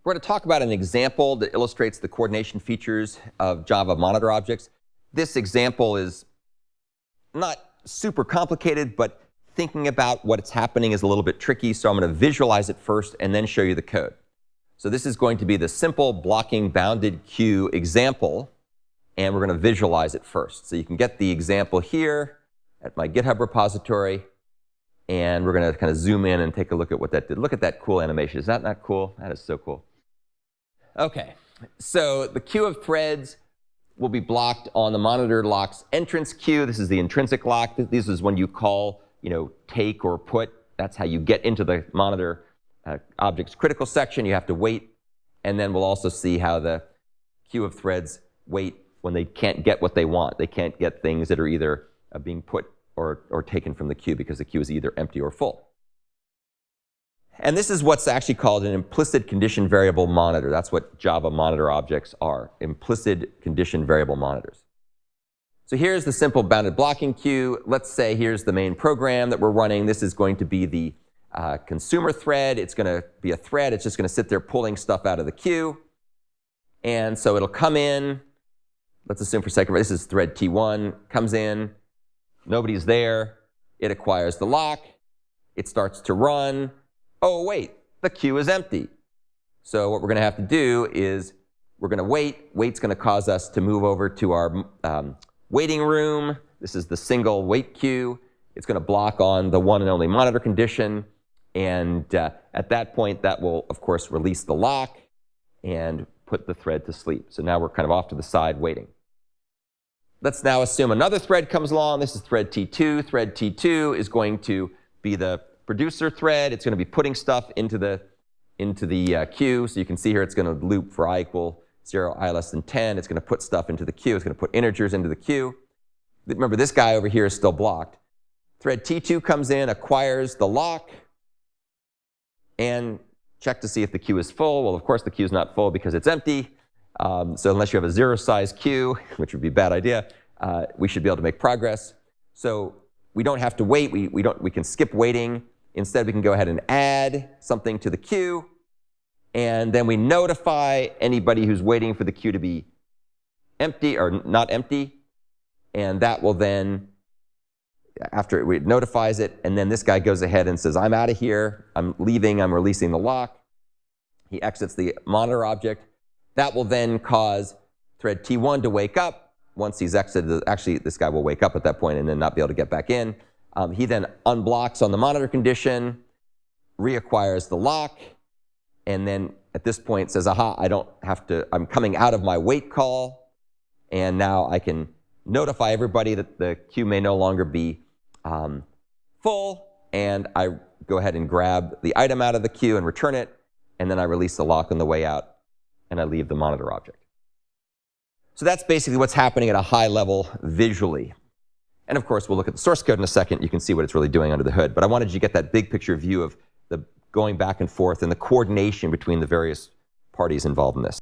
We're going to talk about an example that illustrates the coordination features of Java monitor objects. This example is not super complicated, but thinking about what's happening is a little bit tricky, so I'm going to visualize it first and then show you the code. So this is going to be the simple blocking bounded queue example, and we're going to visualize it first. So you can get the example here at my GitHub repository, and we're going to kind of zoom in and take a look at what that did. Look at that cool animation. Is that not cool? That is so cool. OK, so the queue of threads will be blocked on the monitor lock's entrance queue. This is the intrinsic lock. This is when you call, take or put. That's how you get into the monitor object's critical section. You have to wait. And then we'll also see how the queue of threads wait when they can't get what they want. They can't get things that are either being put or taken from the queue because the queue is either empty or full. And this is what's actually called an implicit condition variable monitor. That's what Java monitor objects are, implicit condition variable monitors. So here's the simple bounded blocking queue. Let's say here's the main program that we're running. This is going to be the consumer thread. It's going to be a thread. It's just going to sit there pulling stuff out of the queue. And so it'll come in. Let's assume for a second, this is thread T1, comes in. Nobody's there. It acquires the lock. It starts to run. Oh, wait, the queue is empty. So what we're going to have to do is we're going to wait. Wait's going to cause us to move over to our waiting room. This is the single wait queue. It's going to block on the one and only monitor condition. And at that point, that will, of course, release the lock and put the thread to sleep. So now we're kind of off to the side waiting. Let's now assume another thread comes along. This is thread T2. Thread T2 is going to be the producer thread. It's going to be putting stuff into the queue. So you can see here it's going to loop for I equal 0, I less than 10. It's going to put stuff into the queue. It's going to put integers into the queue. Remember, this guy over here is still blocked. Thread T2 comes in, acquires the lock, and check to see if the queue is full. Well, of course, the queue is not full because it's empty. So unless you have a zero-size queue, which would be a bad idea, we should be able to make progress. So we don't have to wait. We can skip waiting. Instead, we can go ahead and add something to the queue. And then we notify anybody who's waiting for the queue to be empty or not empty. And that will then, after it notifies it, and then this guy goes ahead and says, I'm out of here. I'm leaving. I'm releasing the lock. He exits the monitor object. That will then cause thread T1 to wake up. Once he's exited, actually, this guy will wake up at that point and then not be able to get back in. He then unblocks on the monitor condition, reacquires the lock, and then at this point says, aha, I'm coming out of my wait call, and now I can notify everybody that the queue may no longer be full, and I go ahead and grab the item out of the queue and return it, and then I release the lock on the way out, and I leave the monitor object. So that's basically what's happening at a high level visually. And of course, we'll look at the source code in a second. You can see what it's really doing under the hood. But I wanted you to get that big picture view of the going back and forth and the coordination between the various parties involved in this.